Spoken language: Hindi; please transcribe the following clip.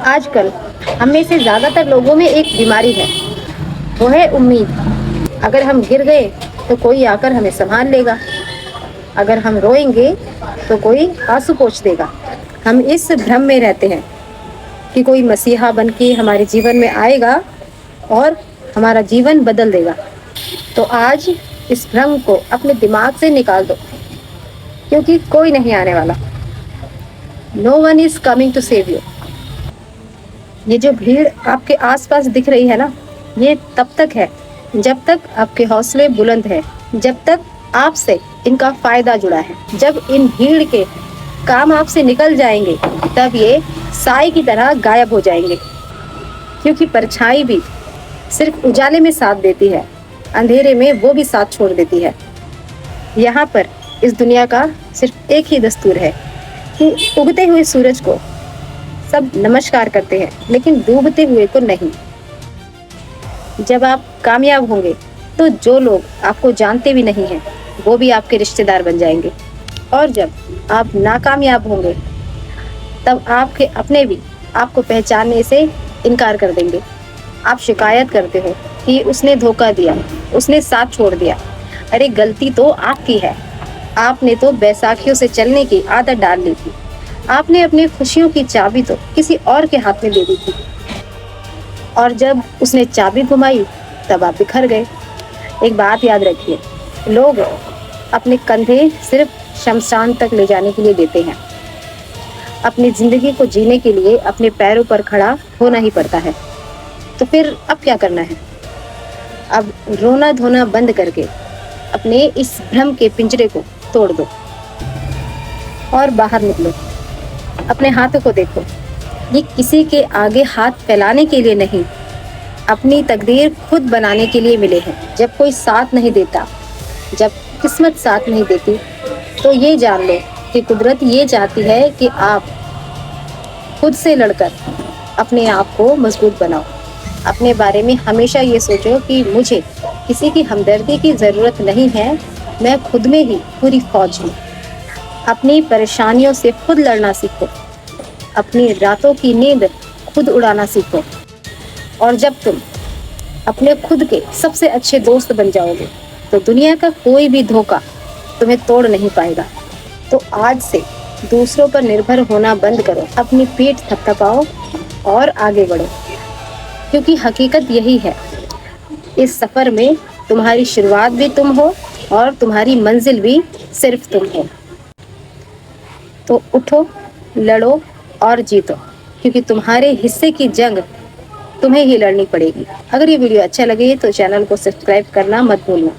आजकल हम में से ज़्यादातर लोगों में एक बीमारी है, वो है उम्मीद। अगर हम गिर गए तो कोई आकर हमें संभाल लेगा, अगर हम रोएंगे तो कोई आंसू पोंछ देगा। हम इस भ्रम में रहते हैं कि कोई मसीहा बन के हमारे जीवन में आएगा और हमारा जीवन बदल देगा। तो आज इस भ्रम को अपने दिमाग से निकाल दो, क्योंकि कोई नहीं आने वाला। No one is coming to save you. ये जो भीड़ आपके आसपास दिख रही है ना, ये तब तक है जब तक आपके हौसले बुलंद है, जब तक आपसे इनका फायदा जुड़ा है। जब इन भीड़ के काम आपसे निकल जाएंगे तब ये साए की तरह गायब हो जाएंगे, क्योंकि परछाई भी सिर्फ उजाले में साथ देती है, अंधेरे में वो भी साथ छोड़ देती है। यहाँ पर इस दुनिया का सिर्फ एक ही दस्तूर है कि उगते हुए सूरज को सब नमस्कार करते हैं, लेकिन डूबते हुए को नहीं। जब आप कामयाब होंगे तो जो लोग आपको जानते भी नहीं हैं वो भी आपके रिश्तेदार बन जाएंगे, और जब आप नाकामयाब होंगे तब आपके अपने भी आपको पहचानने से इनकार कर देंगे। आप शिकायत करते हो कि उसने धोखा दिया, उसने साथ छोड़ दिया। अरे गलती तो आपकी है, आपने तो बैसाखियों से चलने की आदत डाल ली थी। आपने अपनी खुशियों की चाबी तो किसी और के हाथ में दे दी थी, और जब उसने चाबी घुमाई तब आप बिखर गए। एक बात याद रखिए, लोग अपने कंधे सिर्फ शमशान तक ले जाने के लिए देते हैं। अपनी जिंदगी को जीने के लिए अपने पैरों पर खड़ा होना ही पड़ता है। तो फिर अब क्या करना है? अब रोना धोना बंद करके अपने इस भ्रम के पिंजरे को तोड़ दो और बाहर निकलो। अपने हाथों को देखो, ये किसी के आगे हाथ फैलाने के लिए नहीं, अपनी तकदीर खुद बनाने के लिए मिले हैं। जब कोई साथ नहीं देता, जब किस्मत साथ नहीं देती, तो ये जान लो कि कुदरत ये चाहती है कि आप खुद से लड़कर अपने आप को मजबूत बनाओ। अपने बारे में हमेशा ये सोचो कि मुझे किसी की हमदर्दी की ज़रूरत नहीं है, मैं खुद में ही पूरी फौज हूँ। अपनी परेशानियों से खुद लड़ना सीखो, अपनी रातों की नींद खुद उड़ाना सीखो, और जब तुम अपने खुद के सबसे अच्छे दोस्त बन जाओगे तो दुनिया का कोई भी धोखा तुम्हें तोड़ नहीं पाएगा। तो आज से दूसरों पर निर्भर होना बंद करो, अपनी पीठ थपथपाओ और आगे बढ़ो, क्योंकि हकीकत यही है, इस सफ़र में तुम्हारी शुरुआत भी तुम हो और तुम्हारी मंजिल भी सिर्फ तुम हो। तो उठो, लड़ो और जीतो, क्योंकि तुम्हारे हिस्से की जंग तुम्हें ही लड़नी पड़ेगी। अगर ये वीडियो अच्छा लगे तो चैनल को सब्सक्राइब करना मत भूलना।